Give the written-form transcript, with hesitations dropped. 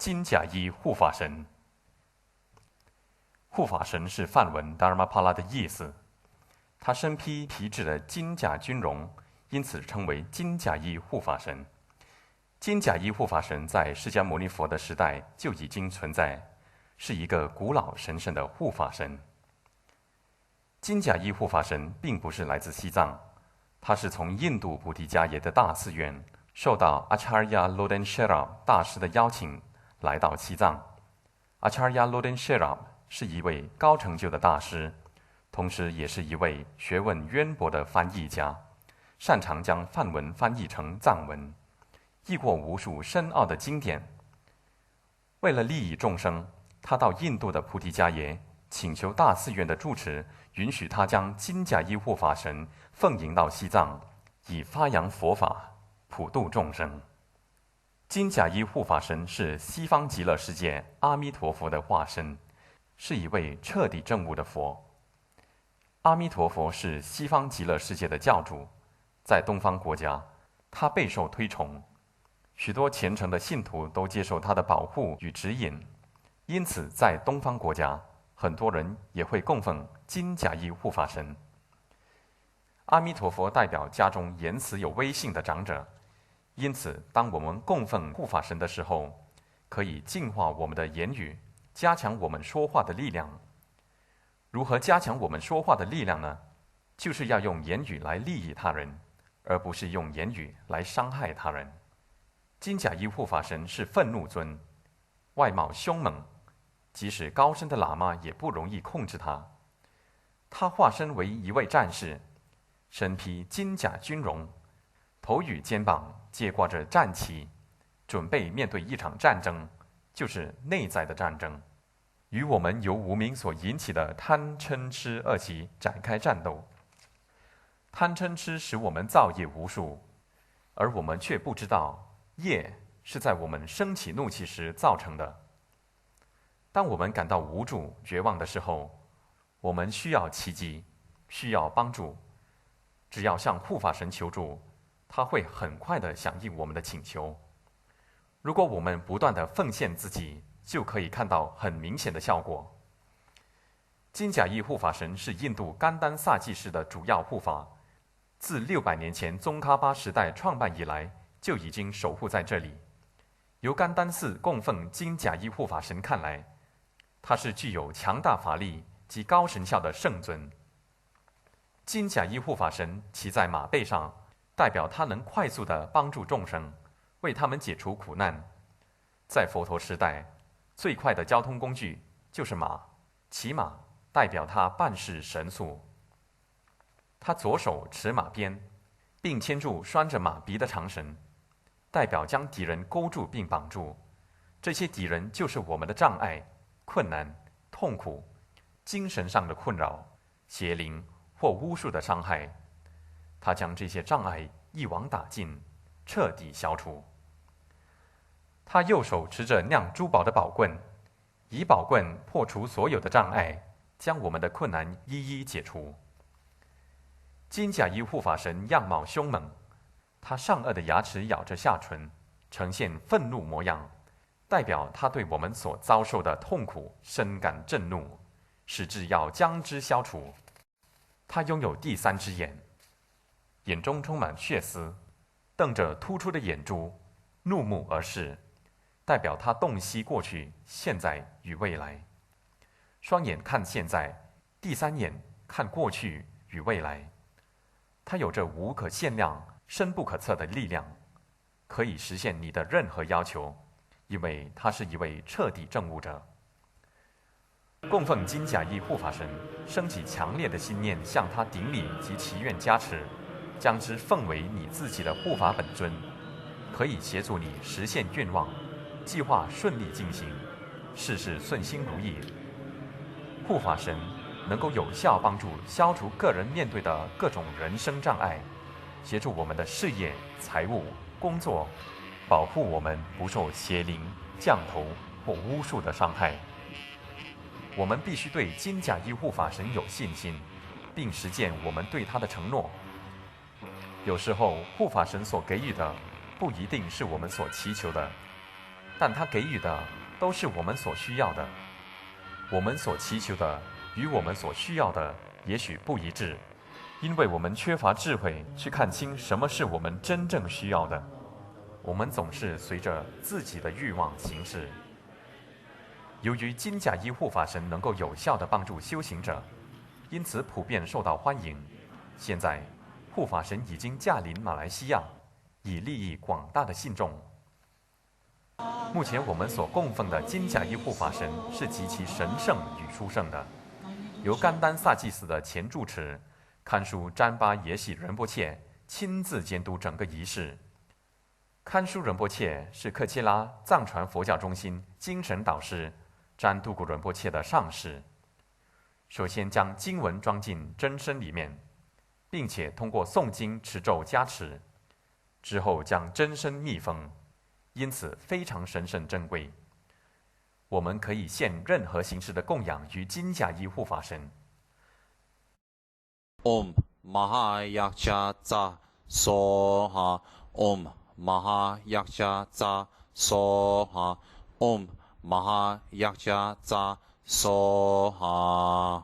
金甲衣护法神。护法神是梵文 Dharmapala 的意思，他身披皮质的金甲军容，因此称为金甲衣护法神。金甲衣护法神在释迦牟尼佛的时代就已经存在，是一个古老神圣的护法神。金甲衣护法神并不是来自西藏，他是从印度菩提迦耶的大寺院受到 Acharya Lodenshera 大师的邀请来到西藏。Acharya Lodenshera 是一位高成就的大师，同时也是一位学问渊博的翻译家，擅长将梵文翻译成藏文，译过无数深奥的经典。为了利益众生，他到印度的菩提迦耶请求大寺院的住持允许他将金甲衣护法神奉迎到西藏，以发扬佛法，普度众生。金甲衣护法神是西方极乐世界阿弥陀佛的化身，是一位彻底证悟的佛。阿弥陀佛是西方极乐世界的教主，在东方国家，他备受推崇，许多虔诚的信徒都接受他的保护与指引，因此在东方国家，很多人也会供奉金甲衣护法神。阿弥陀佛代表家中言辞有威信的长者，因此当我们供奉护法神的时候，可以净化我们的言语，加强我们说话的力量。如何加强我们说话的力量呢？就是要用言语来利益他人，而不是用言语来伤害他人。金甲衣护法神是愤怒尊，外貌凶猛，即使高深的喇嘛也不容易控制他。他化身为一位战士，身披金甲军容，头与肩膀皆挂着战旗，准备面对一场战争，就是内在的战争，与我们由无明所引起的贪嗔痴恶习展开战斗。贪嗔痴使我们造业无数，而我们却不知道业是在我们生起怒气时造成的。当我们感到无助绝望的时候，我们需要奇迹，需要帮助，只要向护法神求助，他会很快地响应我们的请求。如果我们不断地奉献自己，就可以看到很明显的效果。金甲衣护法神是印度甘丹萨济士的主要护法，自600年前宗喀巴时代创办以来，就已经守护在这里。由甘丹寺供奉金甲衣护法神看来，他是具有强大法力及高神效的圣尊。金甲衣护法神骑在马背上，代表他能快速地帮助众生，为他们解除苦难。在佛陀时代，最快的交通工具就是马，骑马代表他办事神速。他左手持马鞭，并牵住拴着马鼻的长绳，代表将敌人勾住并绑住。这些敌人就是我们的障碍、困难、痛苦、精神上的困扰、邪灵或巫术的伤害。他将这些障碍一网打尽，彻底消除。他右手持着酿珠宝的宝棍，以宝棍破除所有的障碍，将我们的困难一一解除。金甲衣护法神样貌凶猛，他上颚的牙齿咬着下唇，呈现愤怒模样，代表他对我们所遭受的痛苦深感震怒，使之要将之消除。他拥有第3只眼，眼中充满血丝，瞪着突出的眼珠，怒目而视，代表他洞悉过去、现在与未来。双眼看现在，第3眼看过去与未来。他有着无可限量、深不可测的力量，可以实现你的任何要求，因为他是一位彻底证悟者。供奉金甲衣护法神，升起强烈的信念，向他顶礼及祈愿加持，将之奉为你自己的护法本尊，可以协助你实现愿望，计划顺利进行，事事顺心如意。护法神能够有效帮助消除个人面对的各种人生障碍，协助我们的事业、财务、工作，保护我们不受邪灵、降头或巫术的伤害。我们必须对金甲衣护法神有信心，并实践我们对他的承诺。有时候护法神所给予的不一定是我们所祈求的，但他给予的都是我们所需要的。我们所祈求的与我们所需要的也许不一致，因为我们缺乏智慧去看清什么是我们真正需要的。我们总是随着自己的欲望行事。由于金甲衣护法神能够有效地帮助修行者，因此普遍受到欢迎。现在，护法神已经驾临马来西亚，以利益广大的信众。目前我们所供奉的金甲衣护法神是极其神圣与殊胜的，由甘丹萨祭司的前住持堪书詹巴耶喜仁波切亲自监督整个仪式。堪书仁波切是克切拉藏传佛教中心精神导师詹杜古仁波切的上师。首先将经文装进真身里面，并且通过诵经持咒加持，之后将真身密封，因此非常神圣珍贵。我们可以献任何形式的供养于金甲衣护法神。Om Mahayaksha Soha Om Mahayaksha Soha Om Mahayaksha Soha